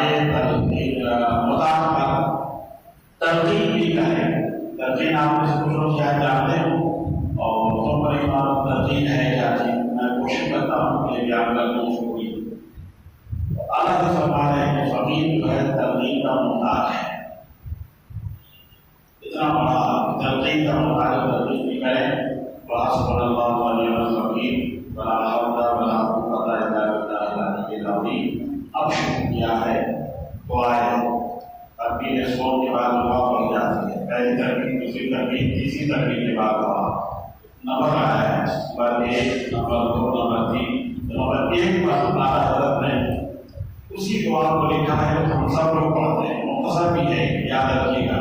تلقین بھی کریں. تلقین آپ میں سے کچھ لوگ شاید جانتے ہوں اور تو پر ایک تلقین ہے کیا چیز، میں کوشش کرتا ہوں کہ بیان کر دوں اس کو. اعلیٰ سے فرما رہے ہیں کہ فقیر جو ہے تلقین کا محتاج ہے، اتنا بڑا تلقین کا محتاج تلقین بھی کریں. وحسبنا اللہ ونعم الوکیل ولا حول ولا قوة الا بالله العلی العظیم. اب شروع کیا ہے دعائیں. تربیت سوچ کے بعد دعا پڑھی جاتی ہے، پہلی تربیت، دوسری تربیت، تیسری تربیت کے بعد دعا. نمبر آیا ہے نمبر 1، نمبر 2، نمبر 3. نمبر 1 پر اعلیٰ حضرت نے اسی دعا کو لکھا ہے جو ہم سب لوگ پڑھتے ہیں. مختصر بھی ہے، یاد رکھیے گا،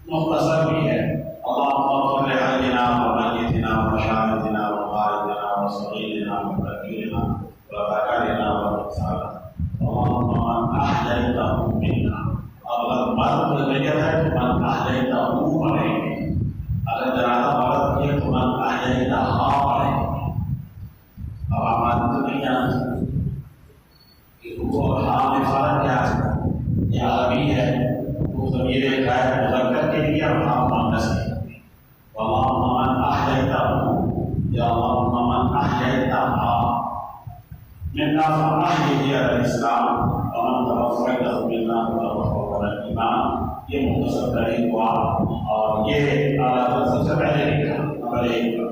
مختصر بھی ہے. اللهم اغفر لحينا وميتنا وشاهدنا وغائبنا وصغيرنا وكبيرنا وذكرنا وانثانا اللهم من احييته منا. اگر مرد بغیر ہے تو من احييته پڑھیں گے، اگر جنازہ مرد کیے تو من احييتها پڑھیں گے. اب ہمارے تو نہیں جانتے کہ وہ ہاں میں فرق کیا ہے. یہ عربی ہے، وہ ضمیر غیر مذکر کے لیے اور ہاں مؤنث کے لیے. اللهم من احييته یا اللهم من احييتها منا فاحيه على الاسلام ومن توفيته منا فتوفه على الايمان. یہ مختصر ترین دعا اور یہ اعلیٰ سب سے پہلے لکھا نمبر 1 پر.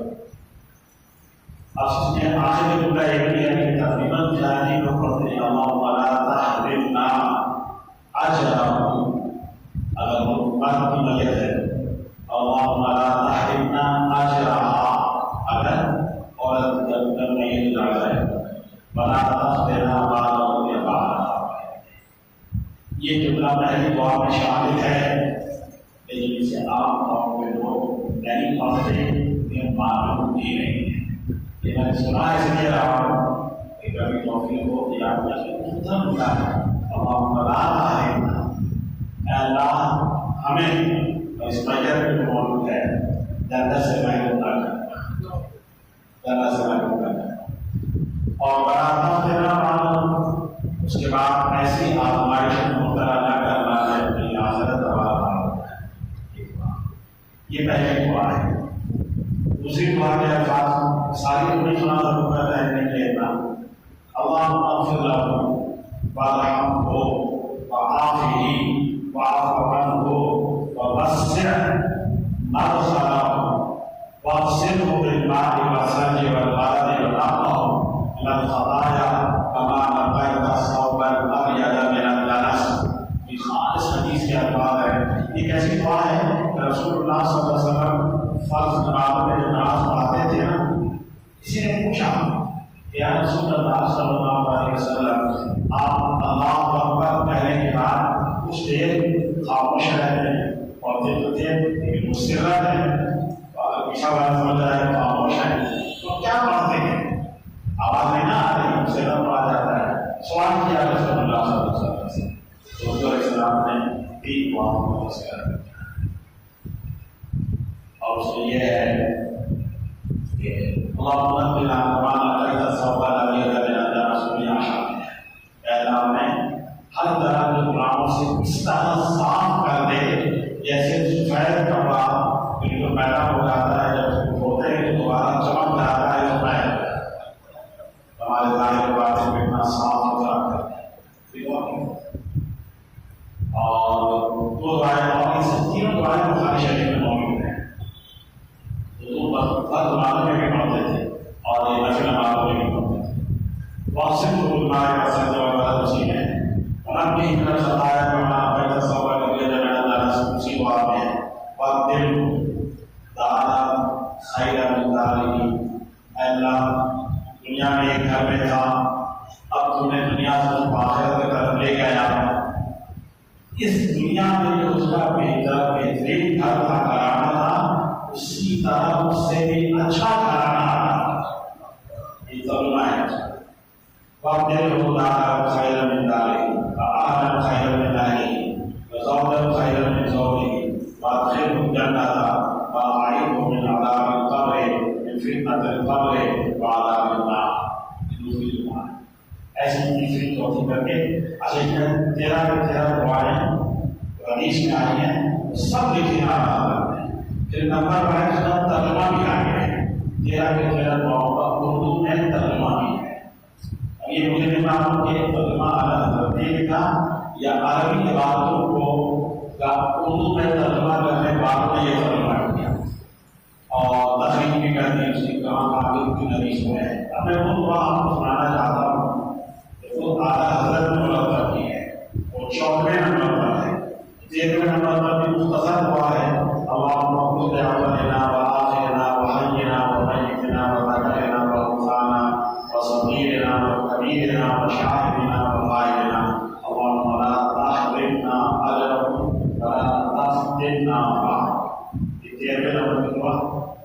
اب اس میں آخر جملہ یہ بھی ہے کہ تقریباً جاتی لوگ پڑھتے ہیں اللهم لا تحرمنا اجره. اگر وہ مرد کی میت ہے اللهم لا تحرمنا اجرها، اگر عورت جب میت جا رہا ہے ولا تفتنا بعضهم ببعض. یہ جملہ پہلی دعا میں شامل ہے لیکن اسے عام طور پہ لوگ نہیں پڑھتے، یہ معلوم بھی نہیں ہے. یہ میں نے سنا اس لیے رہا ہوں کہ کبھی توفیق ہو کہ آپ کا اللهم لا تحرمنا، اے اللہ ہمیں اس بجر میں جو موجود ہے جنت سے محروم نہ کرنا، جنت سے محروم نہ کرنا. اور برات دینا معلوم اس کے بعد ایسی آزمائش مبتلا نہ کرنا ہے اپنی آخرت والا. یہ پہلی دعا ہے. دوسری دعا کے الفاظ ساری تھوڑی سنا ضرور کرتا ہے نہیں لینا. اللهم اغفر له وارحمه وعافه واعف عنه ووسع مدخله واغسله بالماء والثلج والبرد ونقه من الخطايا كما نقيت الثوب الابيض من الدنس. یہ خالص حدیث کے الفاظ ہے. یہ کیسی دعا ہے کہ رسول اللہ صلی اللہ علیہ وسلم فرض نماز میں جو نماز پڑھاتے تھے نا، کسی نے پوچھا یا رسول اللہ صلی اللہ علیہ وسلم آپ اللہ اکبر کہنے کے بعد کچھ دیر خاموش رہتے ہیں، پڑھتے تو تھے لیکن مسرت ہے، اگر پیچھا والا سمجھ رہا ہے خاموش ہے تو کیا پڑھتے ہیں؟ آواز نہیں نہ آ رہی، مسرت پڑھا جاتا ہے. سوال کیا رسول اللہ صلی اللہ علیہ وسلم سے، تو حضور علیہ السلام نے 3 دعا مختصر کر دیا. اور اس میں یہ ہے کہ اللهم انقل عن قرآن قيد الثوب الابيض من الدنس من عشاء. اے اللہ میں ہر طرح کے گناہوں سے اس طرح صاف کر دے جیسے سفید کپڑا بالکل میلا ہو جاتا ہے، جب دھوتے ہیں تو دوبارہ چمک جاتا ہے، سفید ہمارے ظاہر باتیں دنیا سے اس کو آخرت کی طرف لے گیا. اس دنیا میں جو اس کا بہترین گھر تھا گھرانہ تھا اسی طرح اس سے بھی اچھا گھرانہ آتا. یہ ترجمہ ہے. وَأَبْدِلْهُ خَيْرًا مِنْ دَارِهِ وَأَهْلًا خَيْرًا مِنْ أَهْلِهِ وَزَوْجًا خَيْرًا مِنْ زَوْجِهِ وَأَدْخِلْهُ الْجَنَّةَ وَأَعِيذْهُ مِنْ عَذَابِ الْقَبْرِ مِنْ فِتْنَةِ الْقَبْرِ وَعَذَابِ النَّارِ. دوسری دعا ایسی تیسری چوتھی کر کے اچھا 13 دعائیں حدیث میں آئی ہیں سب لکھے آ. پھر نمبر 22 کا ترجمہ بھی آ گیا ہے. 13 کے 13 دعاؤں کا اردو میں ترجمہ بھی ہے. اب یہ مجھے نہیں معلوم کہ ترجمہ اعلیٰ حضرت نے لکھا یا عربی عبادتوں کو اردو میں ترجمہ کرنے والوں نے یہ ترجمہ کیا اور تشریح بھی کر دی اس کی کہاں کی حدیث میں ہے. اب میں وہ دعا آپ کو سنانا چاہتا ہوں. وہ اعلیٰ حضرت نے مرتب کی ہے اور 14ویں نمبر پر ہے. 13ویں نمبر پر بھی مختصر دعا ہے. اللهم اغفر لأولنا وآخرنا وحينا وميتنا وذكرنا وأنثانا وصغيرنا وكبيرنا وشاهدنا وغائبنا اللهم لا تحرمنا أجرهم ولا تفتنا بعد. یہ 13ویں نمبر کی دعا.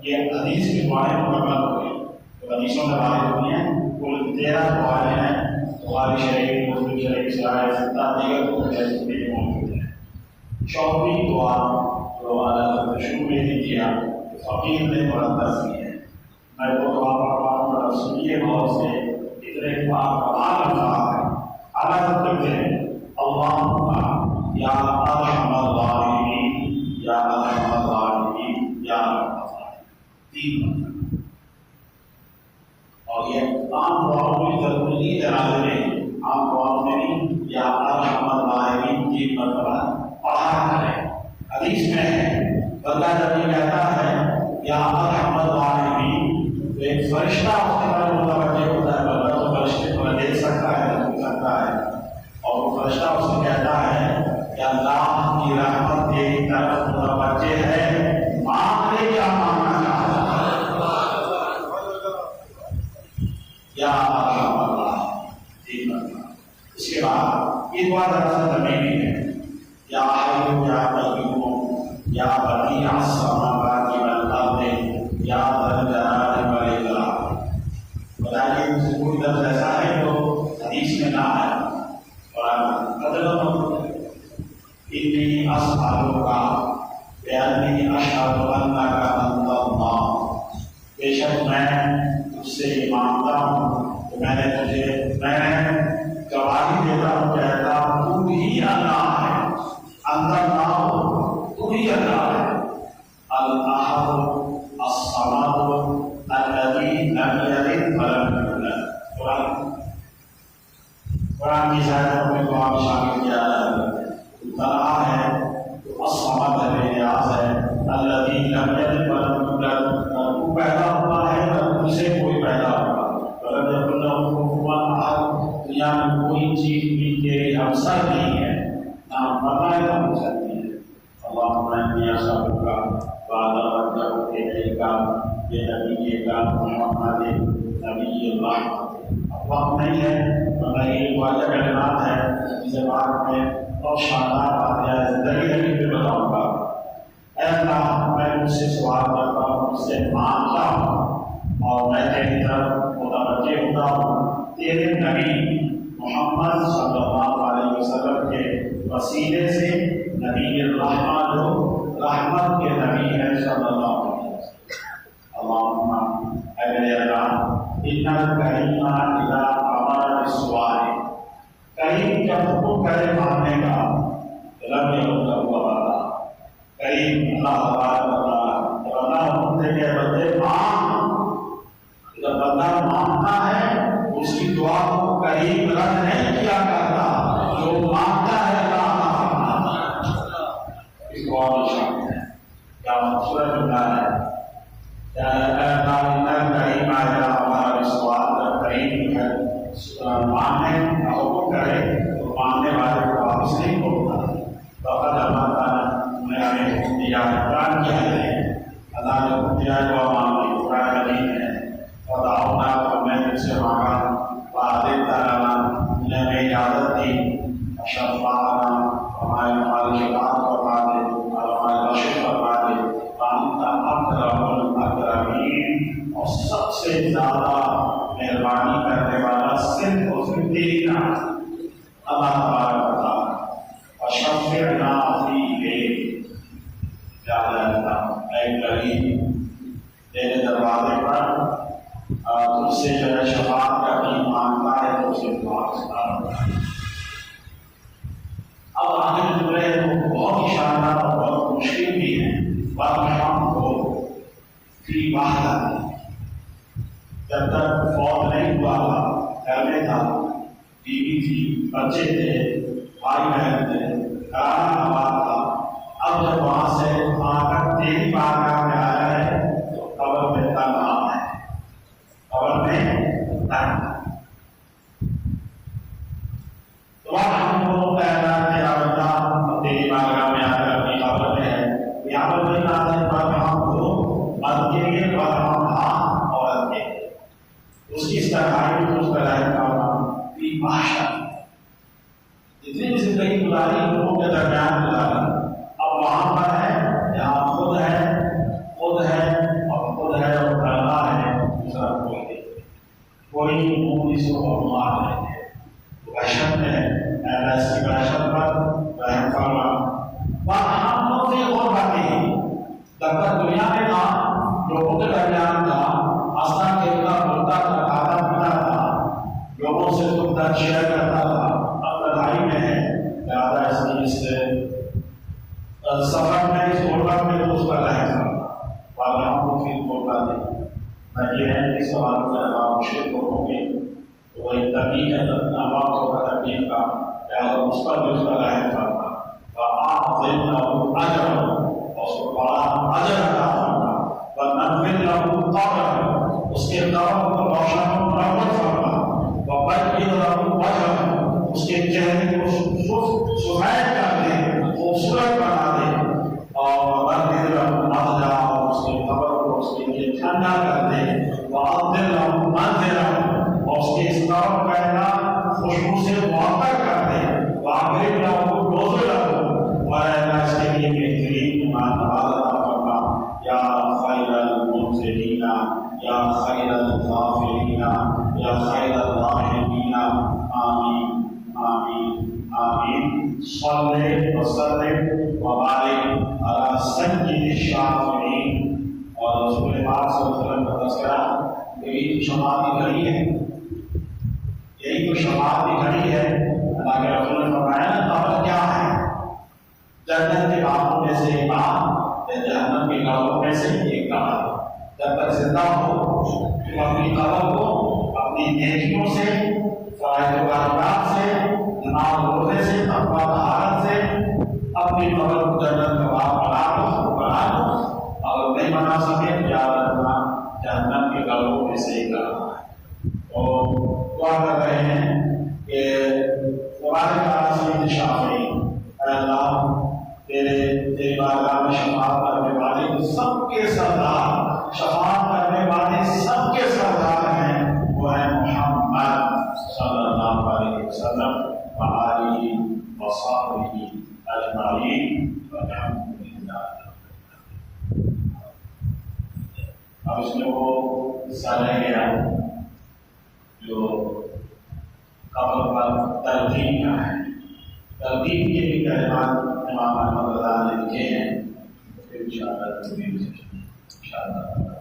یہ حدیث کی دعائیں مکمل ہو گئی. تو حدیثوں میں روایت ہوئی ہیں کل 13 دعائیں ہیں. بخاری شریف مسلم شریف صحیح ستہ دیگر کتب میں موجود ہیں. 14ویں دعا جو اعلیٰ شروع میں ہی کیا فقیر نے مرتب کی ہے. میں وہ دعا پڑھا ہوں سنیے غور سے. اتنے کمال رکھا ہے. اعلیٰ کرتے ہیں اللہم یا ارحم الراحمین یا ارحم الراحمین یا ارحم الراحمین. 3 مطلب اور یہ عام دعاؤں میں ضروری جنازے میں عام دعاؤں میں نہیں یا ارحم الراحمین کی مرتبہ پڑھا کریں. حدیث میں ہے بندہ جب یہ کہتا ہے یا ارحم الراحمین تو ایک فرشتہ اس کے بارے میں متوجہ ہوتا ہے. بندہ تو فرشتے کو دیکھ سکتا ہے سن سکتا ہے اور وہ فرشتہ اس سے کہتا ہے کہ اللہ کی رحمت تیری طرف متوجہ ہے مانگ لے کیا مانگنا چاہتا ہے. یا ارحم الراحمین. اس کے بعد یہ دعا دراصل زمینی ہے. یا حی یا قیوم یا بدیع السماوات والارض یا ذا الجلال والاکرام. بتائیے اس سے کوئی لفظ ایسا ہے جو حدیث میں نہ ہے. قرآن انی اسألک بانی اشہد انک انت اللہ. بے شک میں تجھ سے یہ مانگتا ہوں کہ میں گواہی دیتا ہوں کہتا ہوں تو ہی اللہ ہے. اندر نہ ہو تو ہی اللہ ہے. الاحد الصمد الذی لم یلد ولم یولد. قرآن کی آیتوں میں دعا میں شامل کیا طرح ہے تو الصمد ہے بے نیاز ہے. الذی لم یلد ولم یولد تو پیدا ہوا ہے نہ تجھ سے کوئی پیدا ہوا. ولم یکن لہ کفوا احد. دنیا میں کوئی چیز بھی تیری ہمسر نہیں ہے نہ بغیر ہم سکتی ہے. اللہم انی اسألک واتوجہ الیک بنبیک محمد نبی اللہ. وقت نہیں ہے مگر یہ واضح کلمات ہے جسے بعد میں بہت شاندار بات زندگی پہ بتاؤں گا. اے اللہ میں مجھ سے سوال کرتا ہوں مجھ سے مانگتا ہوں اور میں تیری طرف متوجہ ہوتا ہوں تیرے نبی محمد صلی اللہ علیہ وسلم کے وسیلے سے. نبی الرحمہ جو رحمت کے نبی ہے صلی اللہ علیہ وسلم. اللہم اے میرے اللہ ان الکریم اذا امر بالسؤال. کریم جب حکم کرے مانگنے کا لم یکن لہ وعدہ. کریم اللہ تبارک و تعالیٰ جب اللہ حکم دے کہ بندے مانگ. جب بندہ مانگتا ہے اس کی دعا کو کریم رد نہیں کیا کرتا. جو مانگتا ہے اللہ اس دعا میں شامل ہے. کیا خوبصورت جملہ ہے. کریم آیا ہمارا سوال کریم ہے مانگنے کا حکم کرے تو مانگنے والے کو واپس نہیں ہوتا. وقت اللہ تعالیٰ نے ہمیں حکم دیا. قرآن کی اجازت دی اشرفانا ہمارے مالکات فرما دے اور ہمارے بخش فرما دے انت اکرم الاکرمین اور سب سے زیادہ مہربانی کرنے والا صرف اور صرف تیری نام اللہ تبارک و تعالی وشفعنا فیہ یا اللہ اے کریم تیرے دروازے پر تجھ سے جو ہے شفاعت کرنی مانگتا ہے تو اسے دعا کرتا ہے۔ اب آخر جملے تو بہت ہی شاندار اور بہت مشکل بھی ہے وَالْحَمْدُ فِي وَحْدَتِهِ جب تک فوت نہیں ہوا تھا گھر میں تھا بیوی تھی بچے تھے بھائی بہن تھے گھرانا آباد تھا اب جب وہاں سے آ کر تیری بارگاہ میں آیا ہے تو قبر میں تنہا ہے قبر میں تنہا تو ہم کو کہنا کہ اللہ تیری بارگاہ میں آ کر اپنی قبر میں ہے یہاں پر بھی نہ ہے پر ہم کو مرد کے لیے پر ہم ہاں عورت کے اس کی استعمال بھی اس کا رہے کا بھی بھاشا جتنی بھی زندگی گزاری لوگوں کے درمیان گزارا اب وہاں پر ہے جہاں خود ہے اور کرنا ہے دوسرا کوئی اس کو مار رہے ہیں وحشت میں اس کی وحشت پر رحم فرما ہم لوگ سے اور باتیں ہیں جب تک دنیا میں تھا لوگوں کے درمیان تھا آسان کھیلتا بولتا تھا کھاتا پیتا تھا لوگوں سے دکھ درد شیئر کرتا تھا اب لڑائی میں ہے زیادہ اس لیے سے سفر میں اس غربت میں تو اس کا رہے گا اور ہم کو پھر بولتا دیں میں یہ ہے کہ سوال کا جواب مشکل کو ہوگی تو وہ ایک تبدیل ہے نواب کو کا تبدیل کا لہٰذا اس پر بھی اس کا رہے گا آپ ذہن اجر اور اس کو بڑا اجر عطا فرما ونغفر له قبره اس کے قبر کو روشن و منور فرما وبيض له وجهه اس کے چہرے کو سفید کر دے خوبصورت بنا دے اور وبيض له مضجعه اور اس کے قبر کو اس کے لیے ٹھنڈا کر دے وأبدل له منزله اور اس کے اس قبر کا نام خوشبو سے معطر کر دے وأكرم له نزله اور اس کے لیے بہترین مہمان یا خیر المنزلین یا خیر الغافرین یا خیر الراحمین آمین آمین آمین صلی وسلم وبارک علی سید الشافعین اور رسول پاک صلی اللہ علیہ وسلم کا تذکرہ یہی تو شفاعت کی گھڑی ہے یہی تو شفاعت کی گھڑی ہے اللہ کے رسول نے فرمایا نا قبر کیا ہے جنت کے باغوں میں سے ایک باغ جہنم کے گاؤں میں سے ایک گاؤں جب تک زندہ ہو تو اپنی قبر کو اپنی نیکیوں سے فرائض واجبات سے نماز روزے سے تقویٰ طہارت سے اپنی قبر کو جنت کا باغ بنا لو اگر نہیں بنا سکے تو یاد رکھنا جہنم کے گاؤں میں سے ایک گاؤں ہے اور دعا کر رہے ہیں کہ ہمارے پاس سید شافعی اے اللہ تیری بارگاہ میں شفاعت کرنے والے سب کے سردار شفاعت کرنے والے سب کے سردار ہیں وہ ہے محمد صلی اللہ علیہ وسلم وآلہ وصحبہ اجمعین والحمد للہ۔ اب اس میں وہ حصہ رہ گیا جو قبر پر تلقین کا ہے تلقین کے بھی کلمات امام احمد رضا نے لکھے ہیں انشاءاللہ